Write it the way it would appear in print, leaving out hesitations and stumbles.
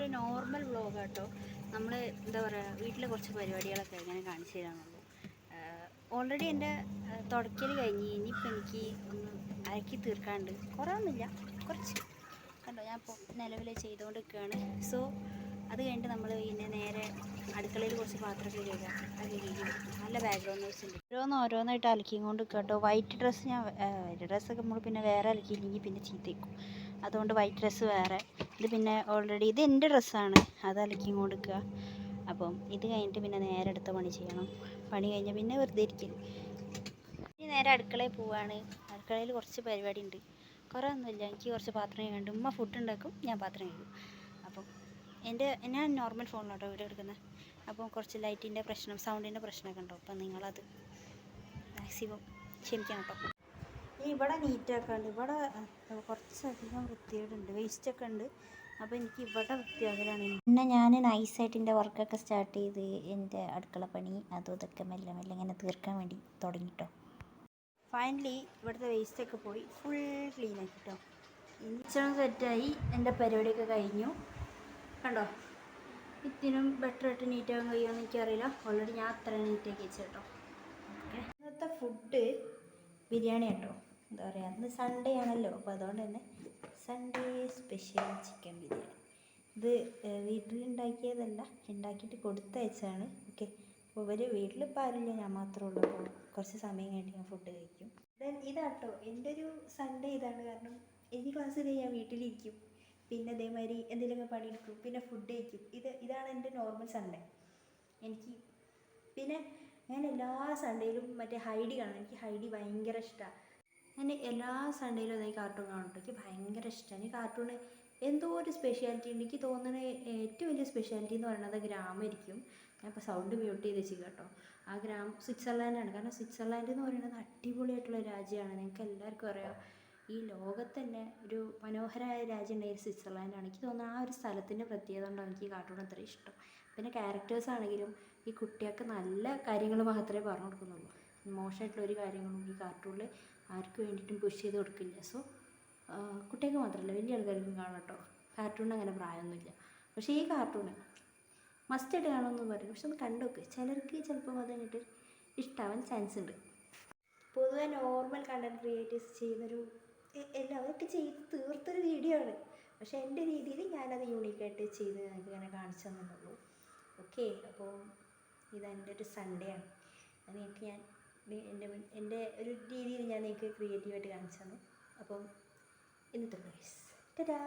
ഒരു നോർമൽ വ്ളോഗാട്ടോ. നമ്മൾ എന്താ പറയുക, വീട്ടിലെ കുറച്ച് പരിപാടികളൊക്കെ എങ്ങനെ കാണിച്ചു തരാമെന്നുള്ളൂ. ഓൾറെഡി എൻ്റെ തുടക്കൽ കഴിഞ്ഞ് ഇനിയിപ്പോൾ എനിക്ക് ഒന്ന് അരക്കി തീർക്കാണ്ട് കുറേ ഒന്നുമില്ല, കുറച്ച് കണ്ടോ. ഞാൻ ഇപ്പോൾ നിലവിൽ ചെയ്തുകൊണ്ട് നിൽക്കുകയാണ്. സോ അത് കഴിഞ്ഞിട്ട് നമ്മൾ പിന്നെ നേരെ അടുക്കളയിൽ കുറച്ച് പാത്രമൊക്കെ കഴുകാം. അത് കഴുകി നല്ല ബാക്ക്ഗ്രൗണ്ട് ന്യൂസ് ഉണ്ട്. ഓരോന്നായിട്ട് അലക്കിയും കൊണ്ട് കേട്ടോ. വൈറ്റ് ഡ്രസ്സൊക്കെ നമ്മൾ പിന്നെ വേറെ അലക്കിയില്ലെങ്കിൽ പിന്നെ ചീത്തയ്ക്കും. അതുകൊണ്ട് വൈറ്റ് ഡ്രസ്സ് വേറെ. ഇത് പിന്നെ ഓൾറെഡി ഇത് എൻ്റെ ഡ്രസ്സാണ്, അത് അലക്കിയും കൊടുക്കുക. അപ്പം ഇത് കഴിഞ്ഞിട്ട് പിന്നെ നേരെ അടുത്ത പണി ചെയ്യണം. പണി കഴിഞ്ഞാൽ പിന്നെ വെറുതെ ഇരിക്കും. ഇനി നേരെ അടുക്കളയിൽ പോവുകയാണ്. അടുക്കളയിൽ കുറച്ച് പരിപാടി ഉണ്ട്, കുറേ ഒന്നുമില്ല. എനിക്ക് കുറച്ച് പാത്രം കണ്ടു. ഉമ്മ ഫുഡ് ഉണ്ടാക്കും, ഞാൻ പാത്രം കഴുകും. അപ്പം ഞാൻ നോർമൽ ഫോണിലോട്ടോ വീഡിയോ എടുക്കുന്നത്. അപ്പം കുറച്ച് ലൈറ്റിൻ്റെ പ്രശ്നം, സൗണ്ടിൻ്റെ പ്രശ്നമൊക്കെ ഉണ്ടാവും. അപ്പം നിങ്ങളത് മാക്സിമം ക്ഷമിക്കണം കേട്ടോ. ഇനി ഇവിടെ നീറ്റാക്കാണ്ട്, ഇവിടെ കുറച്ചധികം വൃത്തികേടുണ്ട്, വേസ്റ്റൊക്കെ ഉണ്ട്. അപ്പോൾ എനിക്ക് ഇവിടെ വൃത്തിയാക്കലാണ്. പിന്നെ ഞാൻ നൈസായിട്ട് എൻ്റെ വർക്കൊക്കെ സ്റ്റാർട്ട് ചെയ്ത് എൻ്റെ അടുക്കള പണി അതും ഇതൊക്കെ മെല്ലെ മെല്ലെ ഇങ്ങനെ തീർക്കാൻ വേണ്ടി തുടങ്ങിട്ടോ. ഫൈനലി ഇവിടുത്തെ വേസ്റ്റൊക്കെ പോയി ഫുൾ ക്ലീൻ ആക്കിട്ടോ. കിച്ചൺ സെറ്റായി, എൻ്റെ പരിപാടിയൊക്കെ കഴിഞ്ഞു. കണ്ടോ, ഇതിനും ബെറ്റർ ആയിട്ട് നീറ്റാകാൻ കഴിയുമെന്ന് എനിക്കറിയില്ല. ഓൾറെഡി ഞാൻ അത്ര നീറ്റാക്കി വെച്ചു കേട്ടോ. ഓക്കെ, ഇന്നത്തെ ഫുഡ് ബിരിയാണി കേട്ടോ. എന്താ പറയുക, ഇന്ന് സൺഡേ ആണല്ലോ, അപ്പോൾ അതുകൊണ്ട് തന്നെ സൺഡേ സ്പെഷ്യൽ ചിക്കൻ ബിരിയാണി. ഇത് വീട്ടിലുണ്ടാക്കിയതല്ല, ഉണ്ടാക്കിയിട്ട് കൊടുത്തയച്ചാണ്. ഓക്കെ, അപ്പോൾ വീട്ടിലിപ്പോൾ ആരില്ല, ഞാൻ മാത്രമേ ഉള്ളൂ. അപ്പോൾ കുറച്ച് സമയം കഴിഞ്ഞിട്ട് ഞാൻ ഫുഡ് കഴിക്കും. ഇതാട്ടോ എൻ്റെ ഒരു സൺഡേ. ഇതാണ് കാരണം, എനിക്ക് ക്ലാസ് കഴിഞ്ഞ് ഞാൻ വീട്ടിലിരിക്കും, പിന്നെ അതേമാതിരി എന്തെങ്കിലുമൊക്കെ പണിയെടുക്കും, പിന്നെ ഫുഡ് കഴിക്കും. ഇതാണ് എൻ്റെ നോർമൽ സൺഡേ. എനിക്ക് പിന്നെ ഞാൻ എല്ലാ സൺഡേയിലും മറ്റേ ഹൈഡി കാണും. എനിക്ക് ഹൈഡി ഭയങ്കര ഇഷ്ടമാണ്. ഞാൻ എല്ലാ സൺഡേയിലും അതായത് കാർട്ടൂൺ കാണും. എനിക്ക് ഭയങ്കര ഇഷ്ടമാണ് ഈ കാർട്ടൂൺ. എന്തോ ഒരു സ്പെഷ്യാലിറ്റി ഉണ്ട്. എനിക്ക് തോന്നുന്നത് ഏറ്റവും വലിയ സ്പെഷ്യാലിറ്റി എന്ന് പറയുന്നത് ഗ്രാമമായിരിക്കും. ഞാനിപ്പോൾ സൗണ്ട് മ്യൂട്ട് ചെയ്ത് വെച്ച് കേട്ടോ. ആ സ്വിറ്റ്സർലാൻഡാണ്. കാരണം സ്വിറ്റ്സർലാൻഡ് എന്ന് പറയുന്നത് അടിപൊളിയായിട്ടുള്ള രാജ്യമാണ്. നിങ്ങൾക്ക് എല്ലാവർക്കും അറിയാം, ഈ ലോകത്ത് തന്നെ ഒരു മനോഹരമായ രാജ്യം ഉണ്ടായി സ്വിറ്റ്സർലാൻഡാണ്. എനിക്ക് തോന്നുന്നു ആ ഒരു സ്ഥലത്തിൻ്റെ പ്രത്യേകത കൊണ്ടാണ് എനിക്ക് ഈ കാർട്ടൂൺ അത്ര ഇഷ്ടം. പിന്നെ ക്യാരക്ടേഴ്സ് ആണെങ്കിലും ഈ കുട്ടികൾക്ക് നല്ല കാര്യങ്ങൾ മാത്രമേ പറഞ്ഞു കൊടുക്കുന്നുള്ളൂ. മോശമായിട്ടുള്ള ഒരു കാര്യങ്ങളും ഈ കാർട്ടൂണിൽ ആർക്ക് വേണ്ടിയിട്ടും പുഷ് ചെയ്ത് കൊടുക്കില്ല. സോ കുട്ടികൾക്ക് മാത്രമല്ല വലിയ ആൾക്കാർക്കും കാണാം കേട്ടോ. കാർട്ടൂണിന് അങ്ങനെ പ്രായമൊന്നുമില്ല. പക്ഷേ ഈ കാർട്ടൂണ് മസ്റ്റായിട്ട് കാണുമെന്ന് പറയും. പക്ഷെ ഒന്ന് കണ്ടോക്ക്, ചിലർക്ക് ചിലപ്പോൾ അത് കഴിഞ്ഞിട്ട് ഇഷ്ടമാവാൻ ചാൻസ് ഉണ്ട്. പൊതുവെ നോർമൽ കണ്ടൻറ് ക്രിയേറ്റേഴ്സ് ചെയ്യുന്നൊരു എല്ലാവരൊക്കെ ചെയ്ത് തീർത്തൊരു വീഡിയോ ആണ്. പക്ഷേ എൻ്റെ രീതിയിൽ ഞാനത് യൂണീക്കായിട്ട് ചെയ്ത് നിങ്ങൾക്ക് ഇങ്ങനെ കാണിച്ചു തന്നുള്ളൂ. ഓക്കെ, അപ്പോൾ ഇതെൻ്റെ ഒരു സൺഡേ ആണ്. നിങ്ങൾക്ക് ഞാൻ എൻ്റെ ഒരു രീതിയിൽ ഞാൻ നിങ്ങൾക്ക് ക്രിയേറ്റീവായിട്ട് കാണിച്ചു തന്നു. അപ്പം ഇന്നത്തെ ഗൈസ്, ടാറ്റാ.